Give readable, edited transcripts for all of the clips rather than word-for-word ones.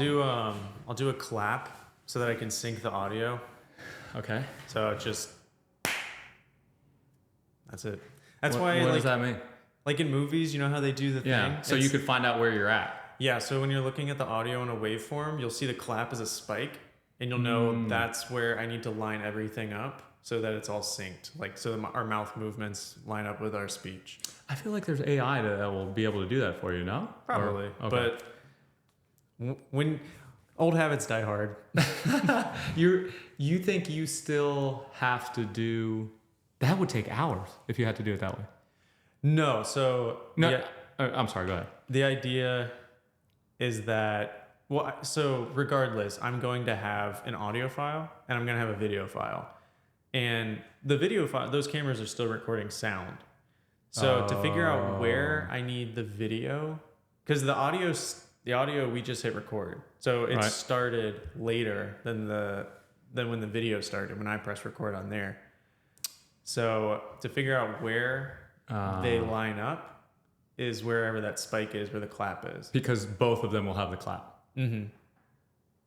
I'll do a clap so that I can sync the audio. Okay. So it's just that's it. That's What, why what like does that mean? like in movies, you know how they do the Yeah. thing? So you could find out where you're at. Yeah, so when you're looking at the audio in a waveform, you'll see the clap as a spike and you'll know that's where I need to line everything up so that it's all synced. Like so our mouth movements line up with our speech. I feel like there's AI that will be able to do that for you, no? Probably. Okay. But when old habits die hard. You think you still have to do that? Would take hours if you had to do it that way. No, so No, yeah, I'm sorry. Go ahead. the idea is that so regardless, I'm going to have an audio file and I'm going to have a video file. And the video file, those cameras are still recording sound. So to figure out where I need the video, because the audio we just hit record, so it started later than when the video started, when I pressed record on there. So to figure out where they line up is wherever that spike is, where the clap is. Because both of them will have the clap. Mm-hmm.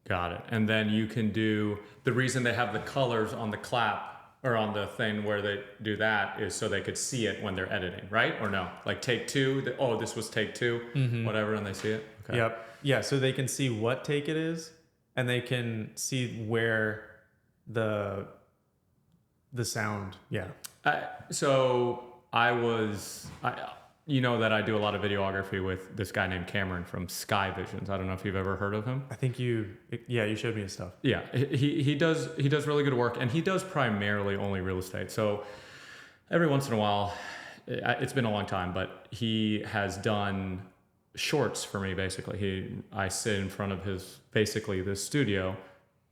Got it. And then you can do the reason they have the colors on the clap or on the thing where they do that is so they could see it when they're editing, right? Or no? Like take two, this was take two, whatever, and they see it? Okay. Yep. Yeah, so they can see what take it is, and they can see where the sound, yeah. You know that I do a lot of videography with this guy named Cameron from Sky Visions. I don't know if you've ever heard of him. I think you showed me his stuff. Yeah, he does really good work, and he does primarily only real estate. So every once in a while, it's been a long time, but he has done shorts for me. Basically, I sit in front of this studio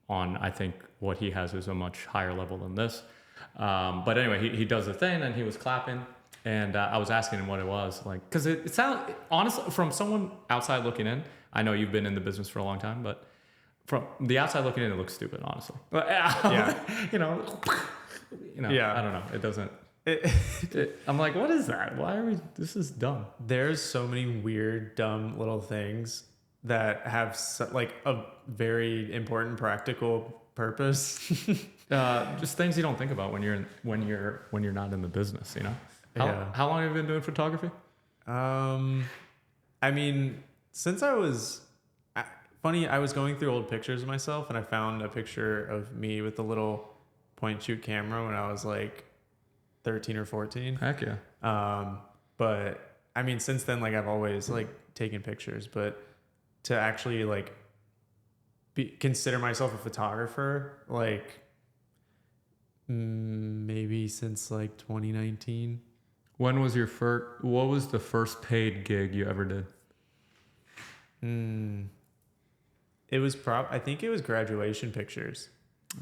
on, I think what he has is a much higher level than this. But anyway, he does the thing, and he was clapping. And I was asking him what it was like, because it sounds, honestly, from someone outside looking in, I know you've been in the business for a long time, but from the outside looking in, it looks stupid, honestly. But yeah, Yeah. I don't know. It doesn't. I'm like, what is that? Why are we? This is dumb. There's so many weird, dumb little things that have like a very important practical purpose. Just things you don't think about when you're not in the business, you know. How long have you been doing photography? I mean, since I was I was going through old pictures of myself and I found a picture of me with the little point shoot camera when I was like 13 or 14. Heck yeah. But I mean, since then, like I've always like taken pictures, but to actually like consider myself a photographer, like maybe since like 2019. What was the first paid gig you ever did? It was I think it was graduation pictures.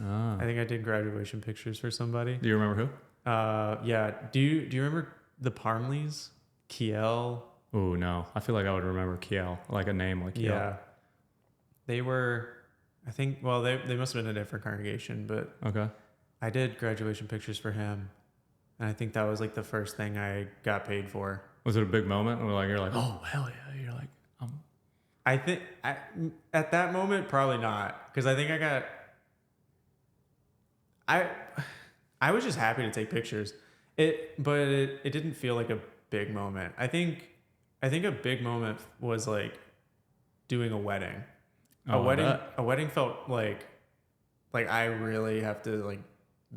I think I did graduation pictures for somebody. Do you remember who? Yeah. Do you remember the Parmleys? Kiel? Oh no. I feel like I would remember Kiel, like a name like Kiel. Yeah. They were, I think, well, they must have been a different congregation, but okay. I did graduation pictures for him. And I think that was like the first thing I got paid for. Was it a big moment? Or like you're like, oh hell yeah! You're like, I think at that moment probably not, because I think I was just happy to take pictures. But it didn't feel like a big moment. I think a big moment was like doing a wedding. A wedding felt like I really have to like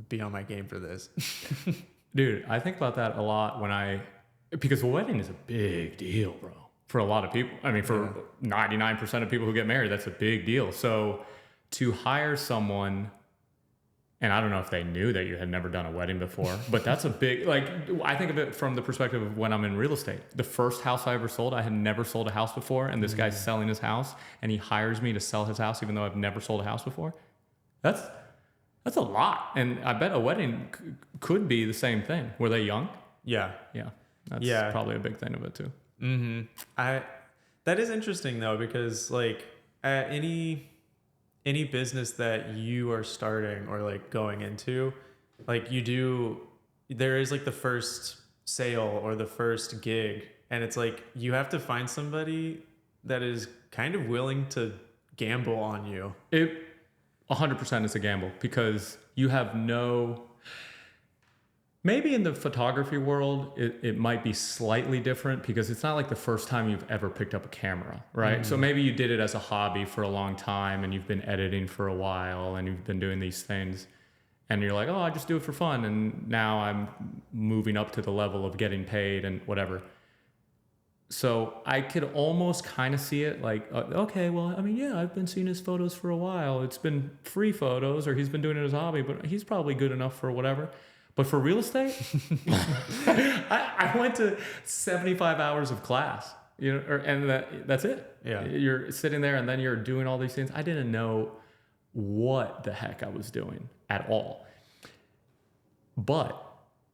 be on my game for this. Dude, I think about that a lot because a wedding is a big deal, bro. For a lot of people. I mean, for 99% of people who get married, that's a big deal. So to hire someone, and I don't know if they knew that you had never done a wedding before, but that's a big, like, I think of it from the perspective of when I'm in real estate. The first house I ever sold, I had never sold a house before, and this guy's selling his house, and he hires me to sell his house even though I've never sold a house before. That's a lot. And I bet a wedding could be the same thing. Were they young? Yeah. Yeah. That's probably a big thing of it too. Mm-hmm. That is interesting though, because like any business that you are starting or like going into, like there is like the first sale or the first gig, and it's like you have to find somebody that is kind of willing to gamble on you. It 100% is a gamble because you have no. Maybe in the photography world, it might be slightly different because it's not like the first time you've ever picked up a camera, right? So maybe you did it as a hobby for a long time and you've been editing for a while and you've been doing these things and you're like, oh, I just do it for fun. And now I'm moving up to the level of getting paid and whatever. So I could almost kind of see it like, okay, well, I mean, yeah, I've been seeing his photos for a while. It's been free photos or he's been doing it as a hobby, but he's probably good enough for whatever. But for real estate, I went to 75 hours of class, and that's it. Yeah. You're sitting there and then you're doing all these things. I didn't know what the heck I was doing at all. But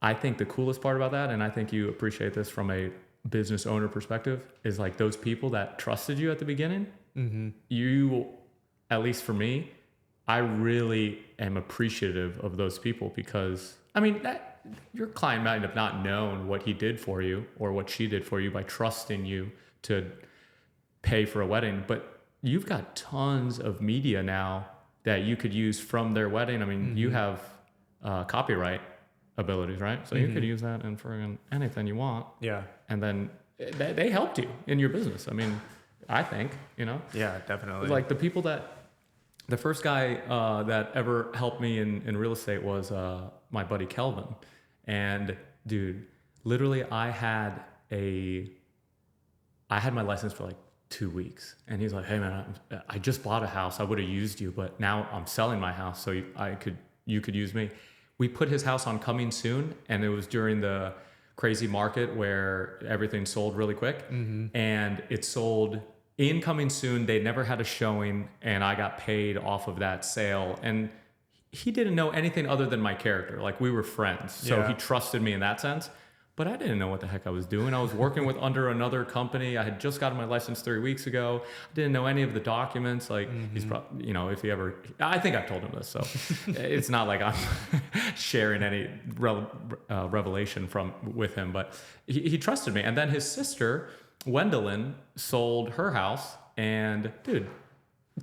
I think the coolest part about that, and I think you appreciate this from a business owner perspective, is like those people that trusted you at the beginning. You, at least for me, I really am appreciative of those people because I mean, your client might have not known what he did for you or what she did for you by trusting you to pay for a wedding, but you've got tons of media now that you could use from their wedding. I mean, you have copyright abilities, right? So you could use that in for anything you want. Yeah. And then they helped you in your business. I mean, I think, Yeah, definitely. like the first guy that ever helped me in real estate was my buddy Kelvin. And dude, literally I had my license for like 2 weeks. And he's like, hey man, I just bought a house. I would have used you, but now I'm selling my house. So you could use me. We put his house on coming soon. And it was during the crazy market where everything sold really quick. And it sold incoming soon. They never had a showing and I got paid off of that sale. And he didn't know anything other than my character. Like we were friends. So he trusted me in that sense, but I didn't know what the heck I was doing. I was working with under another company. I had just gotten my license 3 weeks ago. I didn't know any of the documents. Like he's probably, if he ever, I think I've told him this. So it's not like I'm sharing any revelation with him, but he trusted me. And then his sister, Wendelin, sold her house, and dude,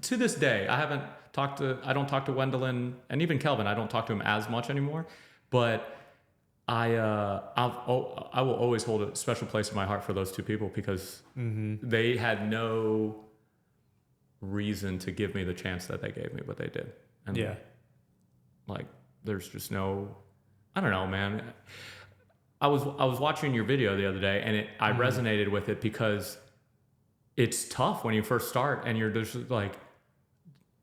to this day, I don't talk to Wendelin, and even Kelvin, I don't talk to him as much anymore, but I will always hold a special place in my heart for those two people because they had no reason to give me the chance that they gave me, but they did. And like, there's just no, I don't know, man. I was watching your video the other day and I resonated with it because it's tough when you first start and you're just like,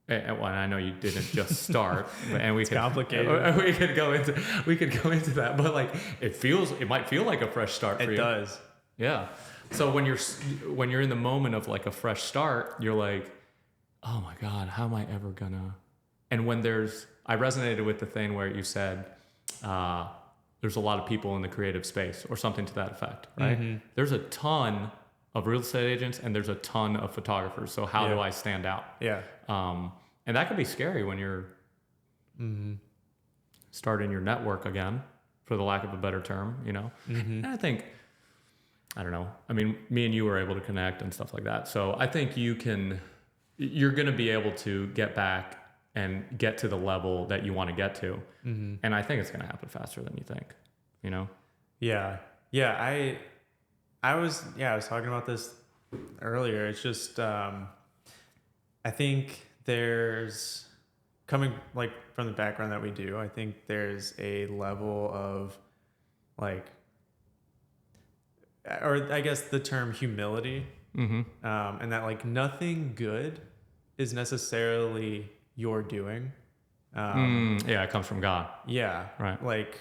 well, I know you didn't just start, and it's complicated. We could go into that, but like it might feel like a fresh start for you. It does. Yeah. So when you're in the moment of like a fresh start, you're like, oh my God, how am I ever gonna? And when I resonated with the thing where you said, there's a lot of people in the creative space or something to that effect, right? There's a ton of real estate agents and there's a ton of photographers. So how do I stand out? Yeah. And that can be scary when you're starting your network again, for the lack of a better term, And I think, I don't know. I mean, me and you were able to connect and stuff like that. So I think you're going to be able to get back and get to the level that you want to get to. And I think it's going to happen faster than you think, Yeah. Yeah. I was talking about this earlier. It's just, I think there's, coming like from the background that we do, I think there's a level of like, or I guess the term humility, and that like nothing good is necessarily your doing. Yeah, it comes from God. Yeah. Right. Like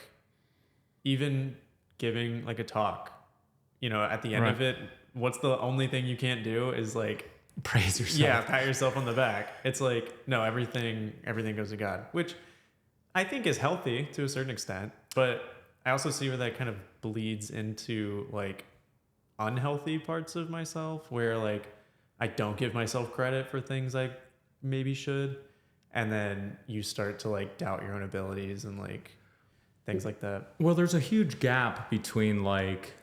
even giving like a talk, at the end of it, what's the only thing you can't do is like praise yourself. Yeah, pat yourself on the back. It's like, no, everything goes to God, which I think is healthy to a certain extent, but I also see where that kind of bleeds into like unhealthy parts of myself where like I don't give myself credit for things I maybe should, and then you start to like doubt your own abilities and like things like that. Well, there's a huge gap between like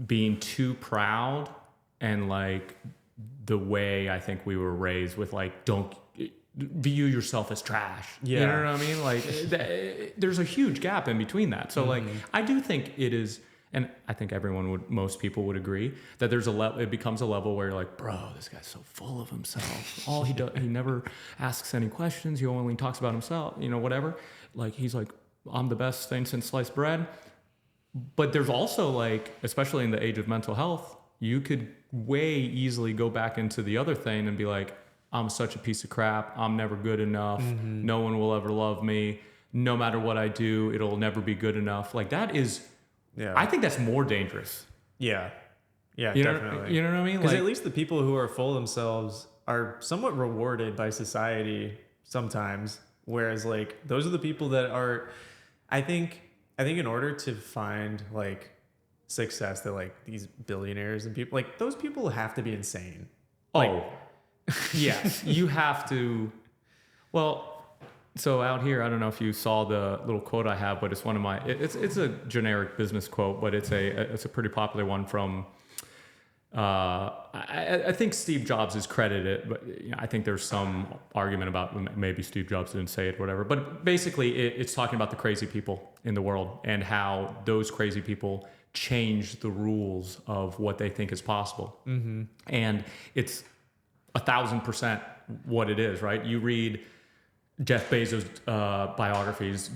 being too proud and like the way I think we were raised with like, don't view yourself as trash. Yeah. You know what I mean? Like there's a huge gap in between that. So like, I do think it is, and I think most people would agree that there's it becomes a level where you're like, bro, this guy's so full of himself. All he does, he never asks any questions. He only talks about himself, whatever. Like, he's like, I'm the best thing since sliced bread. But there's also like, especially in the age of mental health, you could way easily go back into the other thing and be like, I'm such a piece of crap. I'm never good enough. No one will ever love me. No matter what I do, it'll never be good enough. Like that is, I think that's more dangerous. Yeah. Yeah, definitely. You know what I mean? Because at least the people who are full of themselves are somewhat rewarded by society sometimes. Whereas like those are the people that are, I think in order to find like success, that like these billionaires and people, like those people have to be insane. Like, yes, you have to. Well, so out here, I don't know if you saw the little quote I have, but it's one of my. It's a generic business quote, but it's a pretty popular one from. I think Steve Jobs is credited, but I think there's some argument about maybe Steve Jobs didn't say it, whatever. But basically, it's talking about the crazy people in the world and how those crazy people change the rules of what they think is possible. And it's 1,000% what it is, right? You read Jeff Bezos' biographies,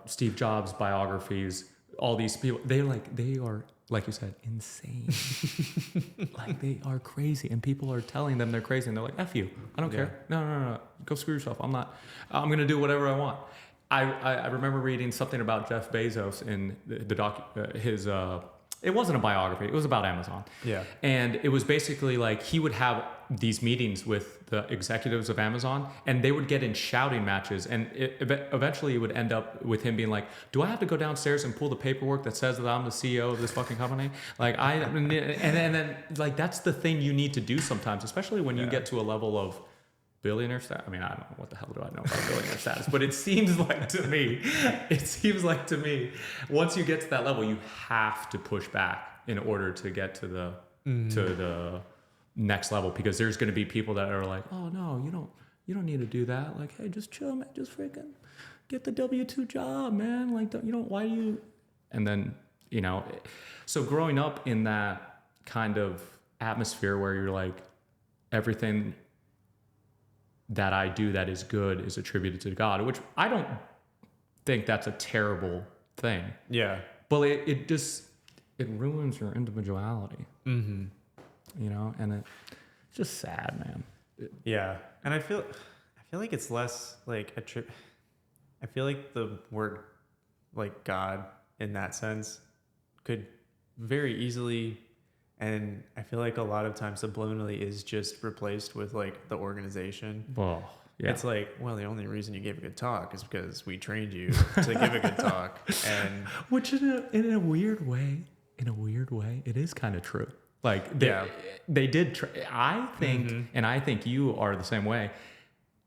Steve Jobs' biographies, all these people, they are, like you said, insane. Like they are crazy, and people are telling them they're crazy, and they're like, F you, I don't care. No. Go screw yourself. I'm going to do whatever I want. I remember reading something about Jeff Bezos in the it wasn't a biography. It was about Amazon. Yeah. And it was basically like he would have these meetings with the executives of Amazon, and they would get in shouting matches. And eventually it would end up with him being like, do I have to go downstairs and pull the paperwork that says that I'm the CEO of this fucking company? Like and then like, that's the thing you need to do sometimes, especially when you get to a level of billionaire status. I mean, I don't know, what the hell do I know about billionaire status, but it seems like to me, once you get to that level, you have to push back in order to get to the next level, because there's going to be people that are like, oh no, you don't need to do that. Like, hey, just chill, man. Just freaking get the W-2 job, man. Like, why do you? And then, so growing up in that kind of atmosphere where you're like, everything that I do that is good is attributed to God, which I don't think that's a terrible thing. Yeah. But it ruins your individuality. And it's just sad, man. Yeah. And I feel like it's less like I feel like the word like God in that sense could very easily, and I feel like a lot of times subliminally, is just replaced with like the organization. Well, yeah. It's like, well, the only reason you gave a good talk is because we trained you to give a good talk. And which in a weird way, it is kind of true. Like they did. I think, and I think you are the same way.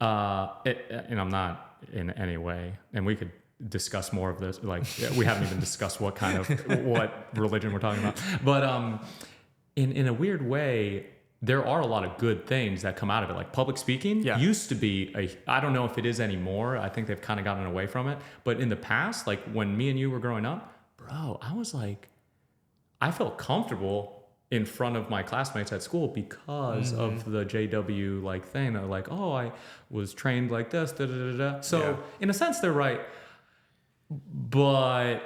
And I'm not in any way, and we could discuss more of this. Like we haven't even discussed what religion we're talking about, but in a weird way, there are a lot of good things that come out of it. Like public speaking used to be I don't know if it is anymore. I think they've kind of gotten away from it. But in the past, like when me and you were growing up, bro, I was like, I felt comfortable in front of my classmates at school because of the JW like thing. They're like, oh, I was trained like this, da da da da. So in a sense, they're right. But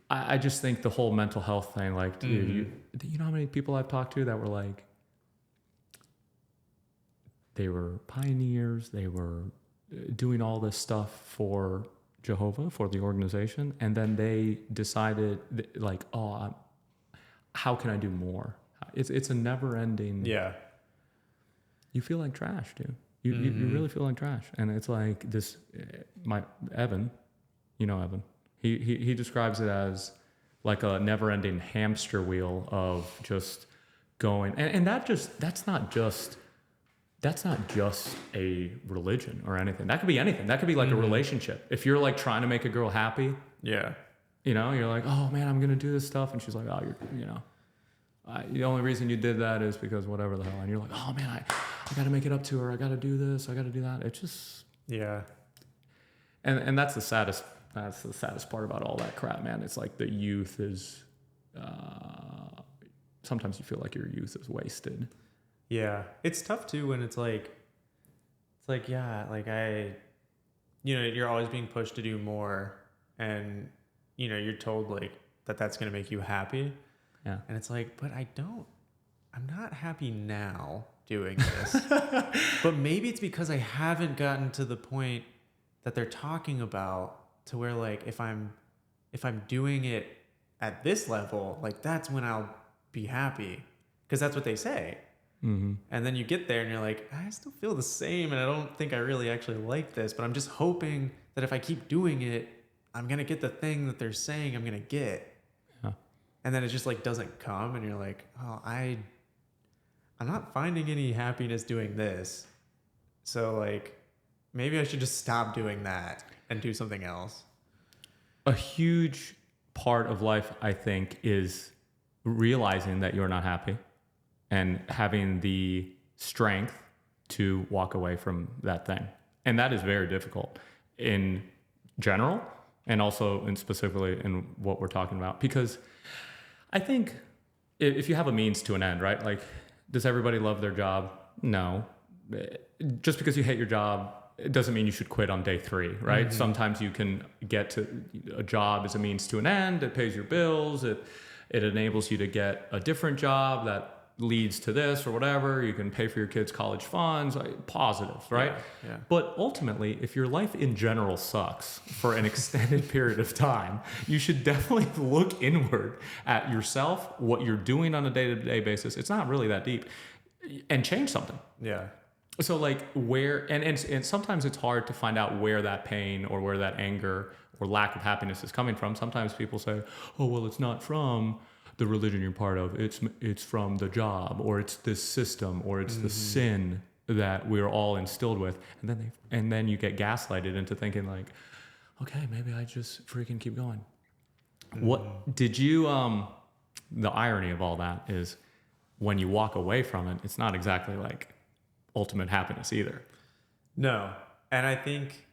I just think the whole mental health thing, like, dude, you know how many people I've talked to that were like, they were pioneers, they were doing all this stuff for Jehovah, for the organization, and then they decided, like, oh, how can I do more? It's a never-ending. Yeah. You feel like trash, dude. You really feel like trash, and it's like this. Evan, Evan. He describes it as like a never-ending hamster wheel of just going, and that's not just a religion or anything. That could be anything. That could be like a relationship. If you're like trying to make a girl happy, you're like, oh man, I'm gonna do this stuff, and she's like, oh, The only reason you did that is because whatever the hell. And you're like, oh man, I got to make it up to her. I got to do this. I got to do that. It just, Yeah. and that's the saddest part about all that crap, man. It's like the youth is, sometimes you feel like your youth is wasted. Yeah. It's tough too when it's like, yeah, like you're always being pushed to do more, and, you're told like that's going to make you happy. Yeah. And it's like, but I'm not happy now doing this. But maybe it's because I haven't gotten to the point that they're talking about, to where like if I'm doing it at this level, like that's when I'll be happy, because that's what they say. Mm-hmm. And then you get there and you're like, I still feel the same, and I don't think I really actually like this, but I'm just hoping that if I keep doing it, I'm gonna get the thing that they're saying I'm gonna get. Yeah. And then it just like doesn't come, and you're like, oh, I'm not finding any happiness doing this. So like maybe I should just stop doing that and do something else. A huge part of life, I think, is realizing that you're not happy and having the strength to walk away from that thing. And that is very difficult in general, and also specifically in what we're talking about. Because I think if you have a means to an end, right? Like, does everybody love their job? No. Just because you hate your job, it doesn't mean you should quit on day 3, right? Mm-hmm. Sometimes you can get to a job as a means to an end. It pays your bills. It enables you to get a different job that leads to this or whatever. You can pay for your kids' college funds, like positives, right? Yeah. But ultimately, if your life in general sucks for an extended period of time, you should definitely look inward at yourself, what you're doing on a day-to-day basis. It's not really that deep, and change something. Yeah. So like where, and sometimes it's hard to find out where that pain or where that anger or lack of happiness is coming from. Sometimes people say, oh, well, it's not from the religion you're part of. It's from the job, or it's this system, or it's the sin that we're all instilled with. And then you get gaslighted into thinking like, okay, maybe I just freaking keep going. What did you, the irony of all that is when you walk away from it, it's not exactly like ultimate happiness either. No. And I think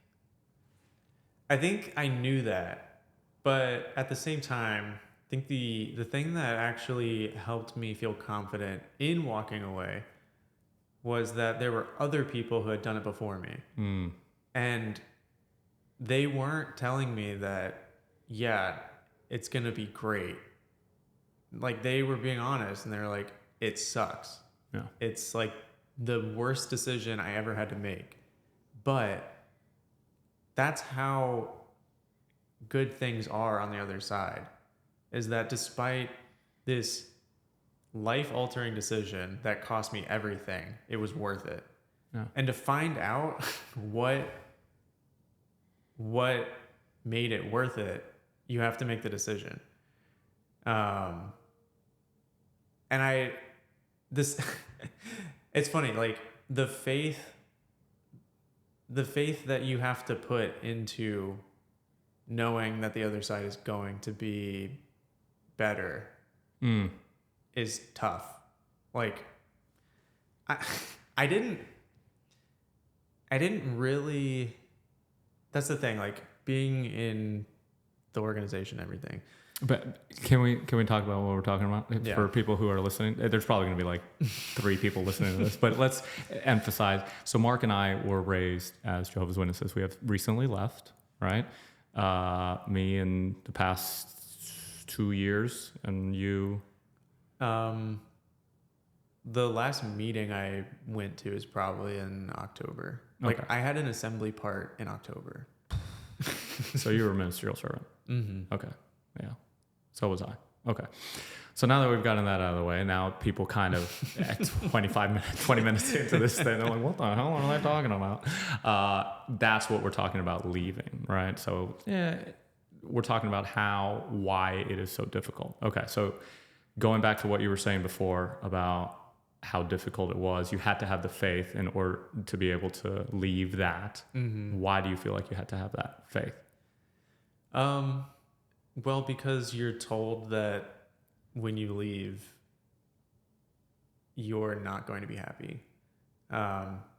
I knew that, but at the same time, I think the thing that actually helped me feel confident in walking away was that there were other people who had done it before me. And they weren't telling me that, yeah, it's going to be great. Like, they were being honest, and they were like, it sucks. Yeah. It's like the worst decision I ever had to make. But that's how good things are on the other side, is that despite this life-altering decision that cost me everything, it was worth it. Yeah. And to find out what made it worth it, you have to make the decision. It's funny, like the faith that you have to put into knowing that the other side is going to be better is tough. Like, I didn't really, that's the thing, like being in the organization and everything. But can we talk about what we're talking about? Yeah. For people who are listening? There's probably going to be like 3 people listening to this, but let's emphasize. So Mark and I were raised as Jehovah's Witnesses. We have recently left, right? Me in the past 2 years, and you? The last meeting I went to is probably in October. Like, Okay. I had an assembly part in October. So you were a ministerial servant. Mm-hmm. Okay. Yeah. So was I. Okay. So now that we've gotten that out of the way, now people kind of at 20 minutes into this thing, they're like, what the hell are they talking about? That's what we're talking about, leaving, right? So yeah, we're talking about why it is so difficult. Okay. So going back to what you were saying before about how difficult it was, you had to have the faith in order to be able to leave that. Mm-hmm. Why do you feel like you had to have that faith? Well, because you're told that when you leave, you're not going to be happy.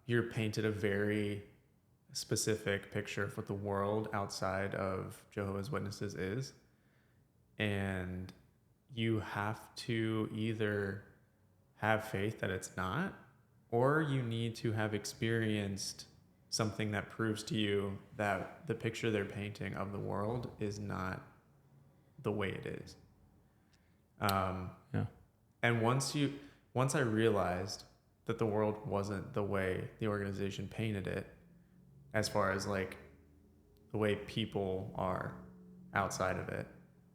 You're painted a very specific picture of what the world outside of Jehovah's Witnesses is. And you have to either have faith that it's not, or you need to have experienced something that proves to you that the picture they're painting of the world is not the way it is. Yeah. And once I realized that the world wasn't the way the organization painted it, as far as like the way people are outside of it,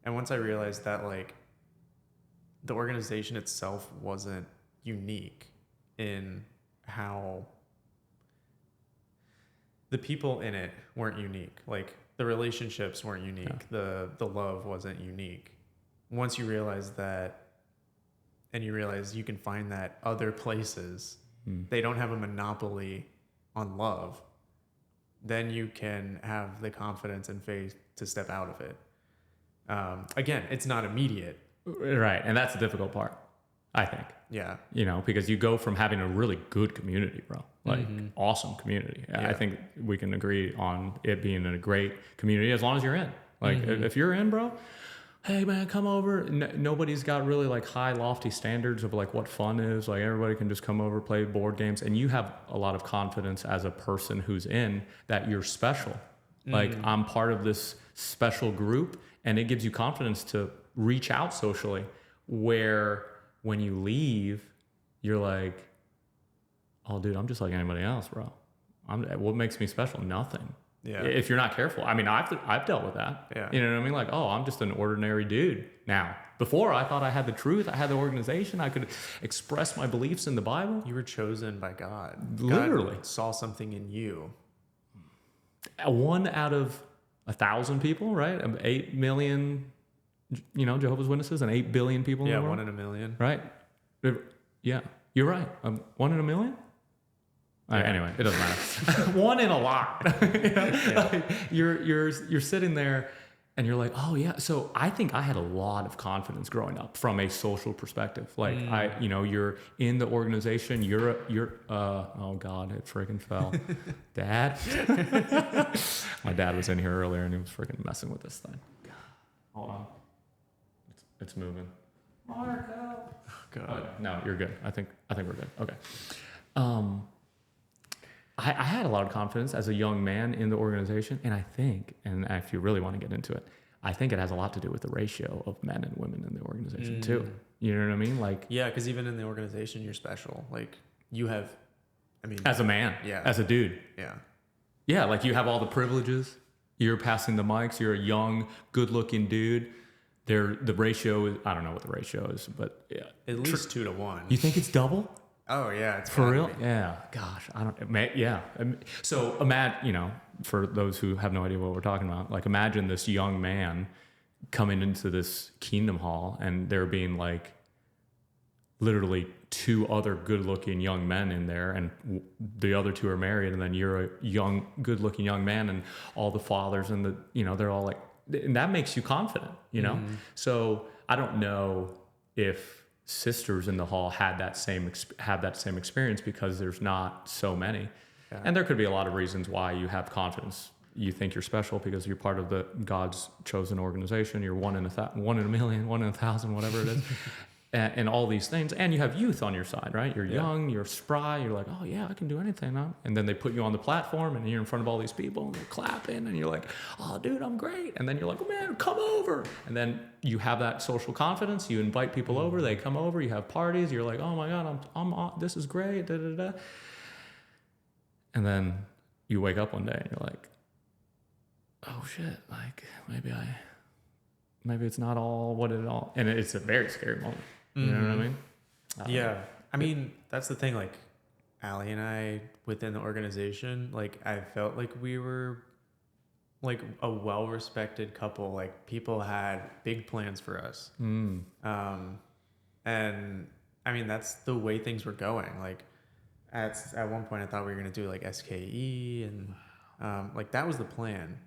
and once I realized that like the organization itself wasn't unique in how the people in it weren't unique, like the relationships weren't unique, the love wasn't unique. Once you realize that, and you realize you can find that other places, they don't have a monopoly on love, then you can have the confidence and faith to step out of it. Again, it's not immediate. Right. And that's the difficult part, I think. Yeah. You know, because you go from having a really good community, bro, like awesome community. Yeah. I think we can agree on it being a great community as long as you're in. Like if you're in, bro, hey man, come over. Nobody's got really like high lofty standards of like what fun is. Like everybody can just come over, play board games, and you have a lot of confidence as a person who's in that you're special. Like I'm part of this special group, and it gives you confidence to reach out socially, where when you leave, you're like, oh dude, I'm just like anybody else, bro. What makes me special? Nothing. Yeah. If you're not careful. I mean, I've dealt with that. Yeah. You know what I mean? Like, oh, I'm just an ordinary dude now. Before, I thought I had the truth. I had the organization. I could express my beliefs in the Bible. You were chosen by God. Literally. God saw something in you. 1 out of 1,000 people, right? 8 million, Jehovah's Witnesses, and 8 billion people in the world. 1 in a million. Right? Yeah, you're right. 1 in a million? Yeah. Anyway, it doesn't matter. 1 in a lot. Like, you're sitting there and you're like, oh yeah. So I think I had a lot of confidence growing up from a social perspective. Like you're in the organization. You're oh God, it freaking fell. Dad. My dad was in here earlier and he was freaking messing with this thing. God. Hold on. It's moving. Mark, help. Oh, God. Okay. No, you're good. I think we're good. Okay. I had a lot of confidence as a young man in the organization, and I think, and if you really want to get into it, I think it has a lot to do with the ratio of men and women in the organization too. You know what I mean? Like, yeah, because even in the organization, you're special. Like you have, as a man, as a dude, yeah, like you have all the privileges. You're passing the mics. You're a young, good-looking dude. The ratio is, I don't know what the ratio is, but yeah, at least 2 to 1. You think it's double? Oh yeah, it's for real. Yeah, gosh, I don't. Yeah. So imagine, for those who have no idea what we're talking about, like imagine this young man coming into this Kingdom Hall, and there being like literally 2 other good-looking young men in there, and the other 2 are married, and then you're a young, good-looking young man, and all the fathers and they're all like, and that makes you confident, So I don't know if sisters in the hall have that same experience, because there's not so many. And there could be a lot of reasons why you have confidence. You think you're special because you're part of the God's chosen organization. You're 1 in a million, 1 in 1,000, whatever it is. and all these things. And you have youth on your side, right? You're young, you're spry, you're like, oh yeah, I can do anything. Huh? And then they put you on the platform and you're in front of all these people and they're clapping and you're like, oh dude, I'm great. And then you're like, oh man, come over. And then you have that social confidence. You invite people over, they come over, you have parties. You're like, oh my God, this is great. Da, da, da. And then you wake up one day and you're like, oh shit, like maybe it's not all what it all, and it's a very scary moment. You know what I mean? Yeah. I mean, that's the thing. Like Allie and I within the organization, like I felt like we were like a well-respected couple. Like people had big plans for us. And I mean, that's the way things were going. Like at one point I thought we were going to do like SKE and like that was the plan.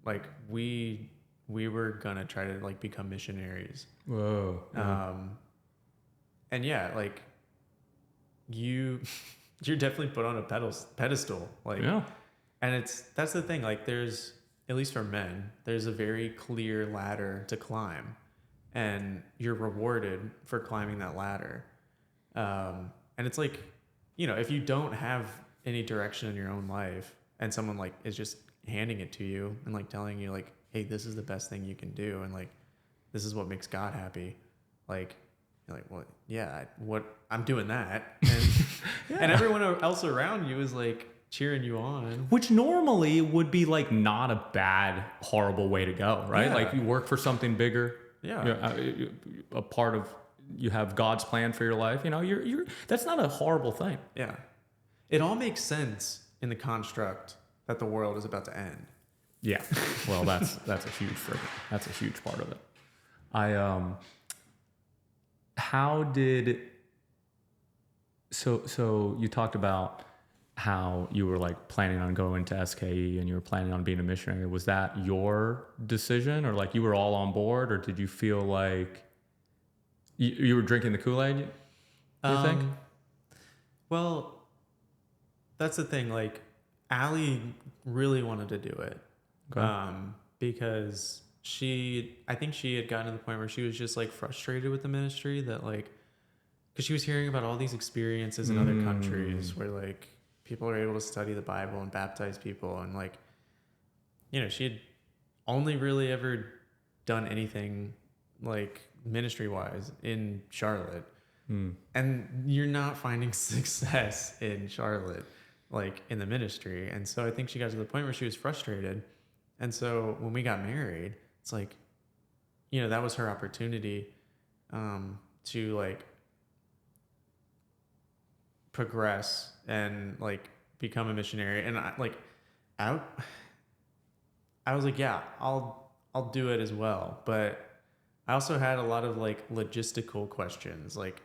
Like we were gonna try to like become missionaries. Whoa. And yeah, like you're definitely put on a pedestal. Like, Yeah. and that's the thing. Like, there's, at least for men, there's a very clear ladder to climb, and you're rewarded for climbing that ladder. And it's like, if you don't have any direction in your own life, and someone like is just handing it to you and like telling you like, hey, this is the best thing you can do, and like, this is what makes God happy. Like, you're like, well, yeah, I'm doing that. And, and everyone else around you is like cheering you on. Which normally would be like not a bad, horrible way to go, right? Yeah. Like you work for something bigger. Yeah. A part of, you have God's plan for your life. You're that's not a horrible thing. Yeah. It all makes sense in the construct that the world is about to end. Yeah. Well, that's a huge part of it. So you talked about how you were like planning on going to SKE and you were planning on being a missionary. Was that your decision, or like you were all on board, or did you feel like you were drinking the Kool-Aid, you think? Well, that's the thing. Like, Allie really wanted to do it. Okay. Because I think she had gotten to the point where she was just like frustrated with the ministry, that like, because she was hearing about all these experiences in other countries where like people are able to study the Bible and baptize people, and like, she had only really ever done anything like ministry wise in Charlotte. And you're not finding success in Charlotte, like in the ministry. And so I think she got to the point where she was frustrated. And so when we got married, it's like, that was her opportunity to like progress and like become a missionary. And I was like, yeah, I'll do it as well. But I also had a lot of like logistical questions, like,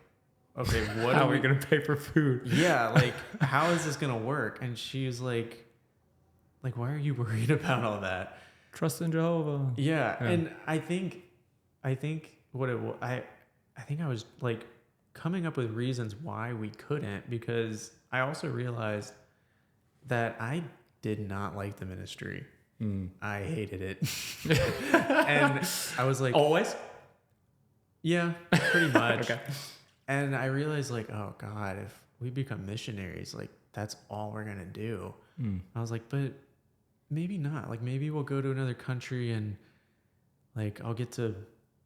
okay, how are we going to pay for food? Yeah, like, how is this going to work? And she was like, why are you worried about all that? Trust in Jehovah. Yeah. And I think what it was, I think I was like coming up with reasons why we couldn't, because I also realized that I did not like the ministry. I hated it. And I was like, always? Yeah, pretty much. Okay. And I realized like, oh God, if we become missionaries, like that's all we're going to do. I was like, but maybe not. Like, maybe we'll go to another country and like, I'll get to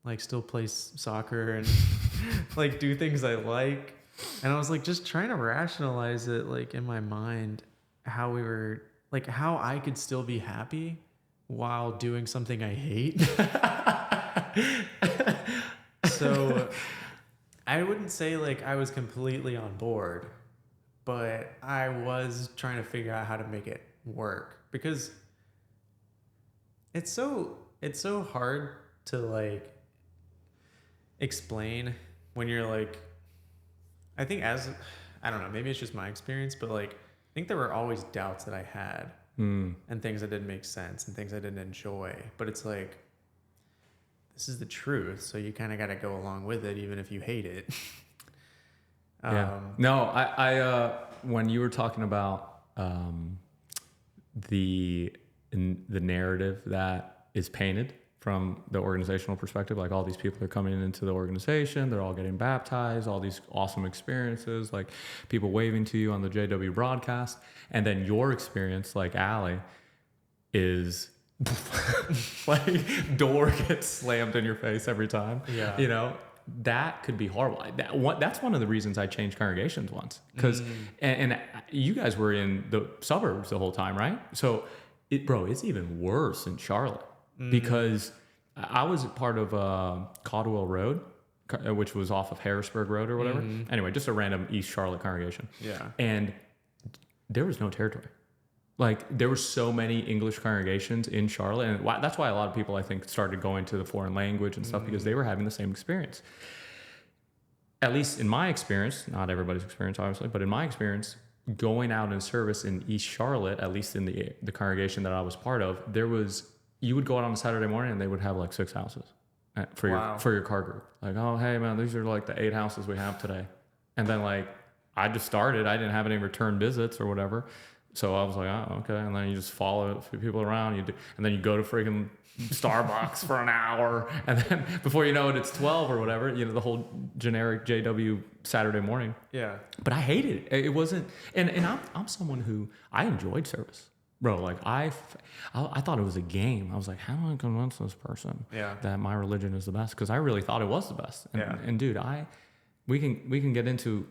like still play soccer and like do things I like. And I was like, just trying to rationalize it like in my mind, how we were like, how I could still be happy while doing something I hate. So I wouldn't say like I was completely on board, but I was trying to figure out how to make it work, because it's so hard to like explain when you're like, I think I don't know, maybe it's just my experience, but like I think there were always doubts that I had and things that didn't make sense and things I didn't enjoy, but it's like, this is the truth, so you kind of got to go along with it even if you hate it. Yeah. No, I when you were talking about the narrative that is painted from the organizational perspective, like all these people are coming into the organization, they're all getting baptized, all these awesome experiences, like people waving to you on the JW broadcast, and then your experience, like Allie, is like door gets slammed in your face every time. Yeah. That could be horrible. That's one of the reasons I changed congregations once, because and you guys were in the suburbs the whole time, right? So it's even worse in Charlotte, because I was part of Caldwell Road, which was off of Harrisburg Road or whatever. Anyway, just a random East Charlotte congregation. Yeah. And there was no territory. Like, there were so many English congregations in Charlotte, and that's why a lot of people, I think, started going to the foreign language and stuff, because they were having the same experience. At least in my experience, not everybody's experience, obviously, but in my experience, going out in service in East Charlotte, at least in the congregation that I was part of, you would go out on a Saturday morning and they would have like 6 houses for your car group. Like, oh, hey man, these are like the 8 houses we have today. And then like, I just started. I didn't have any return visits or whatever. So I was like, oh, okay. And then you just follow a few people around. And then you go to freaking Starbucks for an hour. And then before you know it, it's 12 or whatever. You know, the whole generic JW Saturday morning. Yeah. But I hated it. It wasn't. And I'm someone who, I enjoyed service. Bro, like I thought it was a game. I was like, how do I convince this person that my religion is the best? Because I really thought it was the best. And dude, we can get into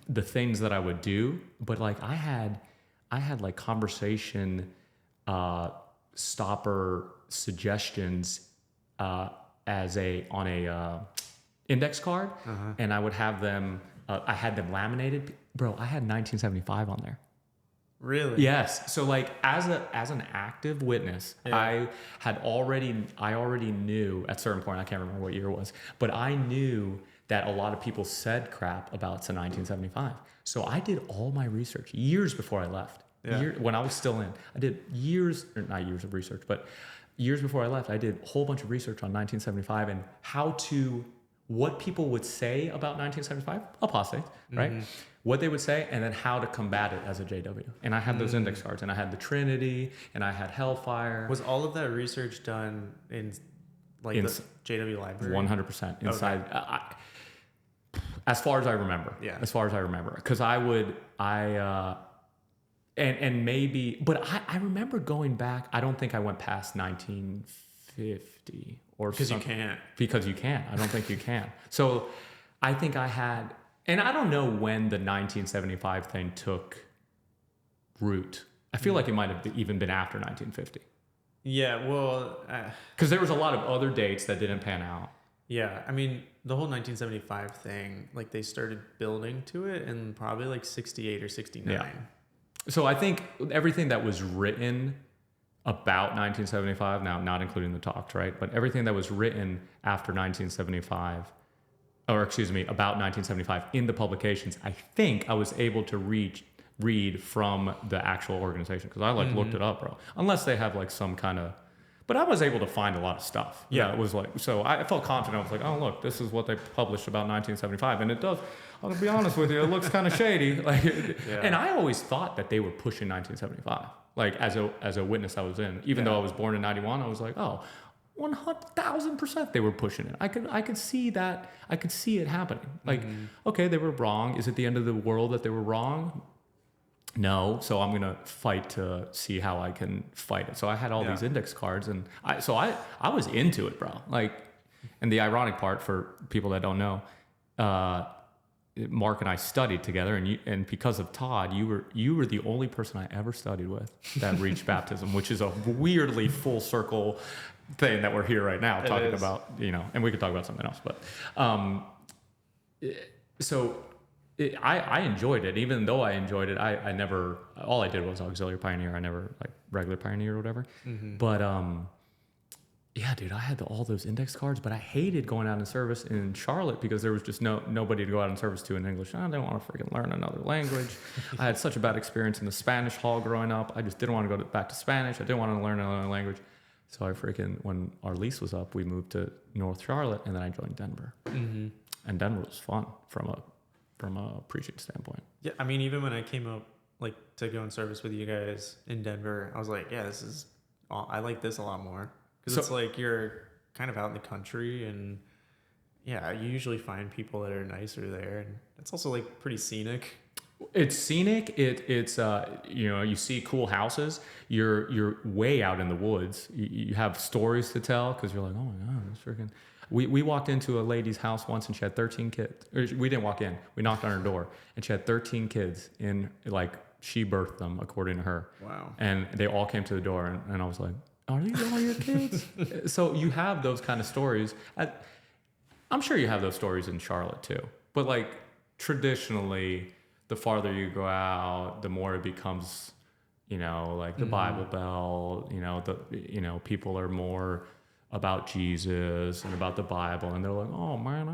the things that I would do, but like I had like conversation stopper suggestions on a index card, and I would have them. I had them laminated. Bro, I had 1975 on there. Really? Yes. So like as an active witness, I already knew at a certain point, I can't remember what year it was, but I knew that a lot of people said crap about to 1975. So I did all my research years before I left. When I was still in, I did not years of research, but years before I left, I did a whole bunch of research on 1975 and what people would say about 1975, apostate, right? What they would say, and then how to combat it as a JW. And I had those index cards, and I had the Trinity, and I had Hellfire. Was all of that research done in the JW library? 100% inside. Okay. As far as I remember. Yeah. As far as I remember. Because and maybe, but I remember going back, I don't think I went past 1950 or because you can't. Because you can't. I don't think you can. So I think I had, and I don't know when the 1975 thing took root. I feel like it might have even been after 1950. Yeah, well, because there was a lot of other dates that didn't pan out. Yeah, I mean, the whole 1975 thing, like they started building to it in probably like 68 or 69. Yeah. So I think everything that was written about 1975, now not including the talks, right? But everything that was written after 1975, about 1975 in the publications, I think I was able to read from the actual organization because I looked it up, bro. Unless they have like some kind of, but I was able to find a lot of stuff. Yeah, it was like, so I felt confident. I was like, oh look, this is what they published about 1975, and it does. I'll be honest with you, it looks kind of shady. Like, and I always thought that they were pushing 1975. Like as a witness I was in, even though I was born in 91, I was like, oh, 100,000% they were pushing it. I could see that. I could see it happening. Like, okay, they were wrong. Is it the end of the world that they were wrong? No. So I'm gonna fight to see how I can fight it. So I had all these index cards, and I was into it, bro. Like, and the ironic part for people that don't know, Mark and I studied together, and because of Todd, you were the only person I ever studied with that reached baptism, which is a weirdly full circle thing that we're here right now talking about, and we could talk about something else, but I enjoyed it. Even though I enjoyed it, I never, all I did was auxiliary pioneer. I never like regular pioneer or whatever. But yeah, dude, I had all those index cards, but I hated going out in service in Charlotte because there was just nobody to go out in service to in English. I didn't want to freaking learn another language. I had such a bad experience in the Spanish hall growing up. I just didn't want to go back to Spanish. I didn't want to learn another language. So when our lease was up, we moved to North Charlotte, and then I joined Denver. And Denver was fun from a preaching standpoint. Yeah, I mean, even when I came up like to go in service with you guys in Denver, I was like, yeah, I like this a lot more. Because it's like you're kind of out in the country, and yeah, you usually find people that are nicer there, and it's also like pretty scenic. It's scenic. It's you see cool houses. You're way out in the woods. You have stories to tell because you're like, oh my god, this freaking. We walked into a lady's house once, and she had 13 kids. We didn't walk in. We knocked on her door, and she had 13 kids in, like, she birthed them according to her. Wow. And they all came to the door, and I was like, are these all your kids? So you have those kind of stories. I'm sure you have those stories in Charlotte too. But like traditionally, the farther you go out, the more it becomes, like the Bible Belt. People are more about Jesus and about the Bible, and they're like, oh man,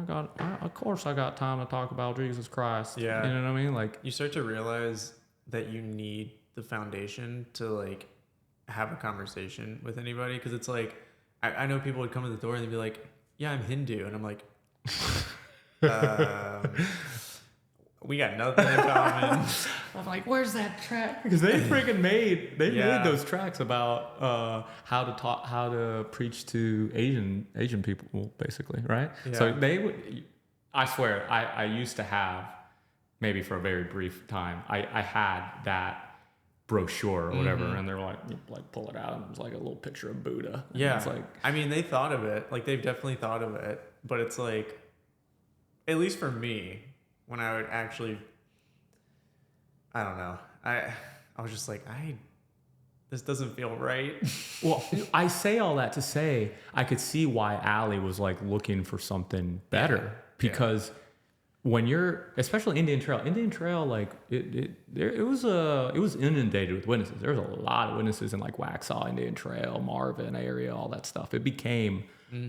of course I got time to talk about Jesus Christ. Yeah. You know what I mean? Like, you start to realize that you need the foundation to like have a conversation with anybody, because it's like I know people would come to the door and they'd be like, yeah, I'm Hindu, and I'm like, we got nothing in common. I'm like, where's that track? Because they freaking made those tracks about how to preach to Asian people, basically, right? Yeah. So they would. I swear, I used to have, maybe for a very brief time, I had that brochure or whatever, and they're like pull it out, and it's like a little picture of Buddha. And Yeah. it's like, I mean, they thought of it. Like, they've definitely thought of it. But it's like, at least for me, when I would actually, I don't know. I was just like, this doesn't feel right. well, I say all that to say I could see why Allie was like looking for something better, because when you're, especially Indian Trail, like it was inundated with witnesses. There was a lot of witnesses in like Waxhaw, Indian Trail, Marvin area, all that stuff. It became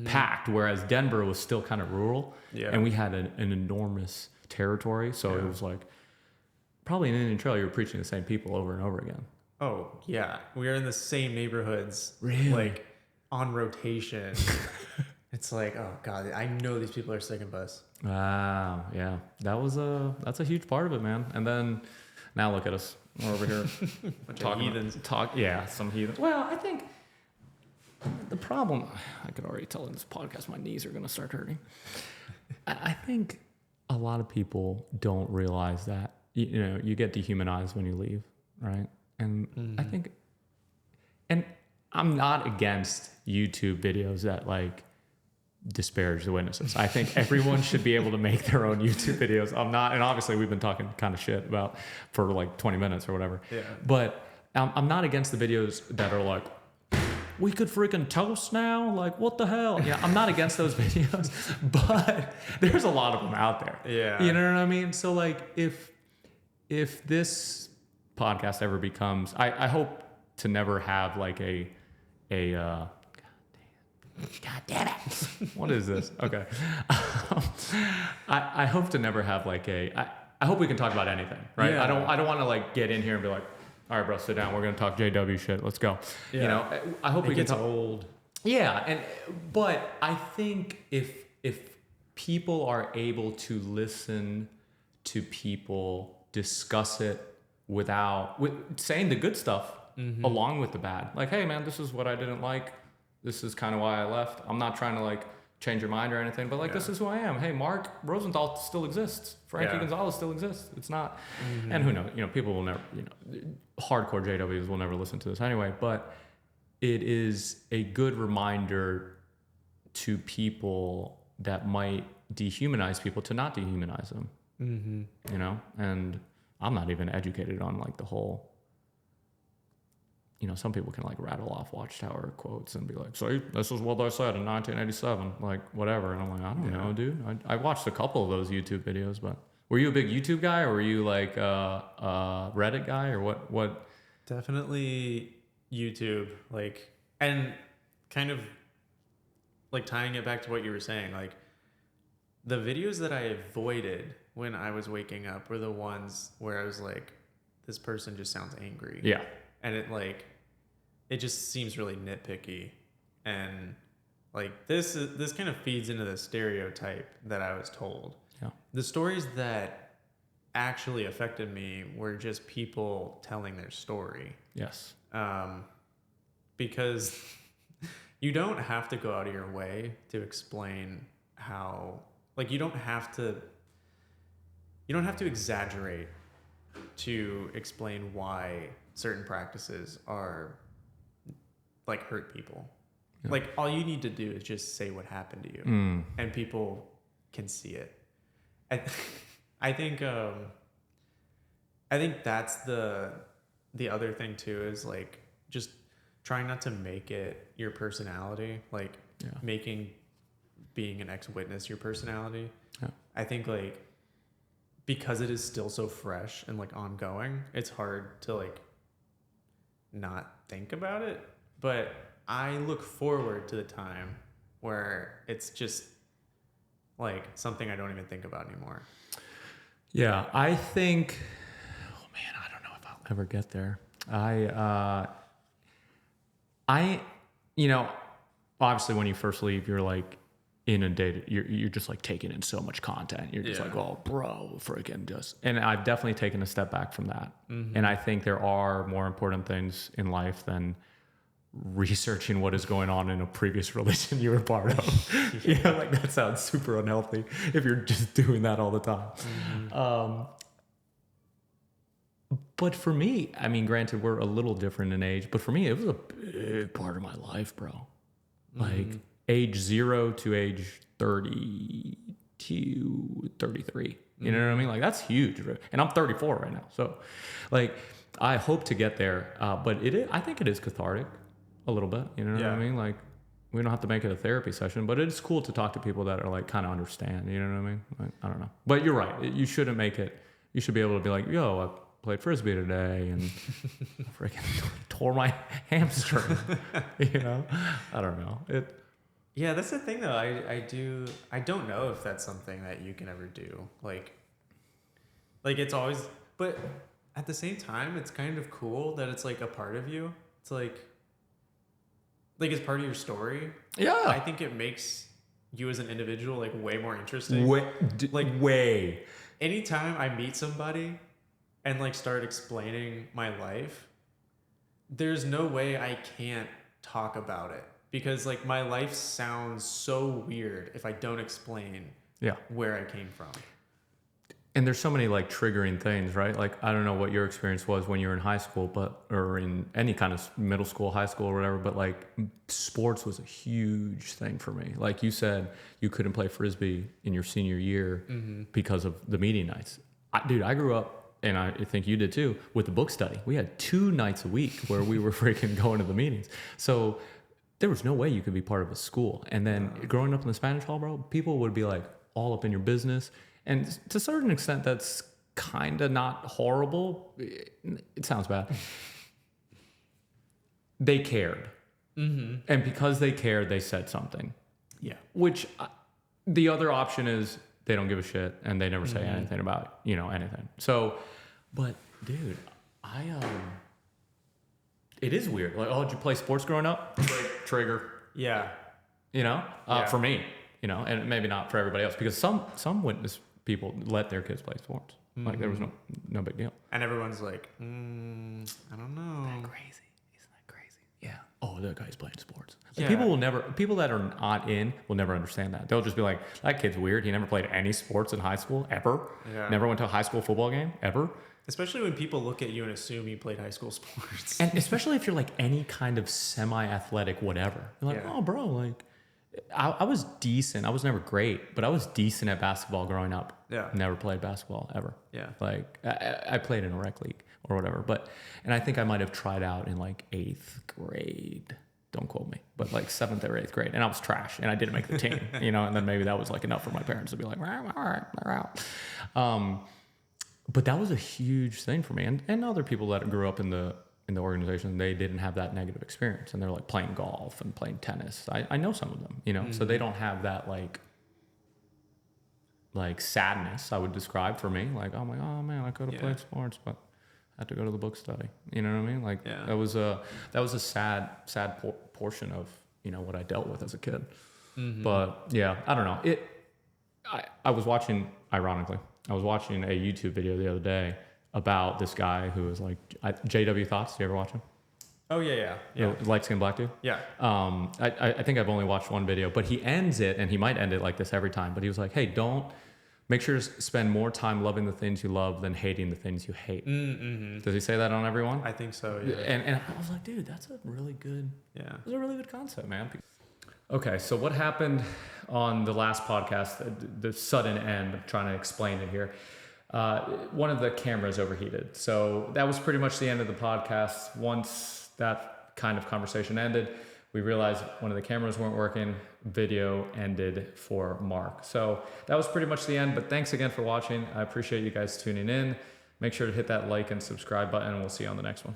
packed, whereas Denver was still kind of rural, and we had an enormous territory. So it was like, probably in Indian Trail, you were preaching the same people over and over again. Oh, yeah. We were in the same neighborhoods. Really? Like, on rotation. It's like, oh, God, I know these people are sick of us. Wow. Yeah. That's a huge part of it, man. And then, now look at us. We're over here. Talking heathens. Some heathens. Well, I think the problem, I could already tell in this podcast, my knees are going to start hurting. I think a lot of people don't realize that, you get dehumanized when you leave, right? And I think, and I'm not against YouTube videos that like disparage the witnesses. I think everyone should be able to make their own YouTube videos. I'm not, and obviously we've been talking kind of shit about for like 20 minutes or whatever. Yeah. But I'm not against the videos that are like, we could freaking toast now? Like, what the hell? Yeah, I'm not against those videos, but there's a lot of them out there. Yeah. You know what I mean? So like, if this podcast ever becomes, I hope to never have like a God damn it. What is this? Okay. I hope to never have like I hope we can talk about anything, right? Yeah. I don't want to like get in here and be like, all right, bro, sit down. We're going to talk JW shit. Let's go. Yeah. I hope we can talk. old. Yeah. But I think if people are able to listen to people discuss it with saying the good stuff along with the bad, like, hey man, this is what I didn't like. This is kind of why I left. I'm not trying to like change your mind or anything, but like, this is who I am. Hey, Mark Rosenthal still exists. Frankie Gonzalez still exists. It's not, and who knows, people will never, hardcore JWs will never listen to this anyway, but it is a good reminder to people that might dehumanize people to not dehumanize them, and I'm not even educated on like the whole, some people can like rattle off Watchtower quotes and be like, "See, this is what I said in 1987," like whatever. And I'm like, I don't know, dude. I watched a couple of those YouTube videos, but were you a big YouTube guy or were you like a Reddit guy or what? Definitely YouTube, like, and kind of like tying it back to what you were saying, like the videos that I avoided when I was waking up were the ones where I was like, this person just sounds angry. Yeah. And it just seems really nitpicky, and like this kind of feeds into the stereotype that I was told. Yeah. The stories that actually affected me were just people telling their story. Yes. Because you don't have to go out of your way to explain how, like, you don't have to exaggerate to explain why certain practices are like hurt people. Yeah. Like all you need to do is just say what happened to you, and people can see it. I think that's the other thing too, is like just trying not to make it your personality, like making being an ex-witness your personality. Yeah. I think like because it is still so fresh and like ongoing, it's hard to like not think about it. But I look forward to the time where it's just like something I don't even think about anymore. Yeah, I think, oh man, I don't know if I'll ever get there. Obviously when you first leave, you're like, inundated. You're just like taking in so much content. You're just like, oh, bro, freaking just. And I've definitely taken a step back from that. And I think there are more important things in life than researching what is going on in a previous religion you were part of. You know, like that sounds super unhealthy if you're just doing that all the time. But for me, I mean, granted, we're a little different in age, but for me, it was a big part of my life, bro. Like age 0 to age 32, 33. You know what I mean? Like that's huge. And I'm 34 right now. So like, I hope to get there. But I think it is cathartic a little bit. You know what I mean? Like we don't have to make it a therapy session, but it's cool to talk to people that are like kind of understand. You know what I mean? Like, I don't know. But you're right. You shouldn't make it. You should be able to be like, yo, I played frisbee today and freaking tore my hamstring. You know? I don't know. Yeah, that's the thing though. I don't know if that's something that you can ever do. Like it's always, but at the same time, it's kind of cool that it's like a part of you. It's like it's part of your story. Yeah. I think it makes you as an individual like way more interesting. Way. Anytime I meet somebody and like start explaining my life, there's no way I can't talk about it because like my life sounds so weird if I don't explain where I came from. And there's so many like triggering things, right? Like, I don't know what your experience was when you were in high school, or in any kind of middle school, high school or whatever, but like sports was a huge thing for me. Like you said, you couldn't play frisbee in your senior year because of the meeting nights. Dude, I grew up, and I think you did too, with the book study. We had 2 nights a week where we were freaking going to the meetings. So there was no way you could be part of a school. And then growing up in the Spanish hall, bro, people would be like all up in your business. And to a certain extent, that's kind of not horrible. It sounds bad. They cared. And because they cared, they said something. Yeah. Which the other option is they don't give a shit and they never say anything about, anything. So, but dude, it is weird. Like, oh, did you play sports growing up? Trigger. Yeah. For me, and maybe not for everybody else, because some witness people let their kids play sports. Like there was no big deal. And everyone's like, I don't know. Isn't that crazy? Yeah. Oh, that guy's playing sports. Like, people that are not in will never understand that. They'll just be like, that kid's weird. He never played any sports in high school ever. Yeah. Never went to a high school football game ever. Especially when people look at you and assume you played high school sports. And especially if you're like any kind of semi-athletic whatever. You're like, oh, bro, like, I was decent. I was never great, but I was decent at basketball growing up. Yeah. Never played basketball ever. Yeah. Like I played in a rec league or whatever, and I think I might have tried out in like 8th grade. Don't quote me, but like 7th or 8th grade, and I was trash, and I didn't make the team, and then maybe that was like enough for my parents to be like, all right, we're out. But that was a huge thing for me, and other people that grew up in the organization, they didn't have that negative experience, and they're like playing golf and playing tennis. I know some of them, so they don't have that like sadness I would describe for me. Like, I'm like, oh man, I could have played sports, but I had to go to the book study. You know what I mean? Like that was a sad portion of what I dealt with as a kid. But yeah, I don't know. I was watching, ironically, a YouTube video the other day about this guy who was like JW Thoughts. Do you ever watch him? Oh yeah. Light skinned black dude. Yeah. I think I've only watched one video, but he ends it, and he might end it like this every time. But he was like, "Hey, make sure to spend more time loving the things you love than hating the things you hate." Does he say that on everyone? I think so. Yeah. And I was like, dude, that's a really good. Yeah. That's a really good concept, man. Okay, so what happened on the last podcast? The sudden end. I'm trying to explain it here. One of the cameras overheated. So that was pretty much the end of the podcast. Once that kind of conversation ended, we realized one of the cameras weren't working. Video ended for Mark. So that was pretty much the end, but thanks again for watching. I appreciate you guys tuning in. Make sure to hit that like and subscribe button, and we'll see you on the next one.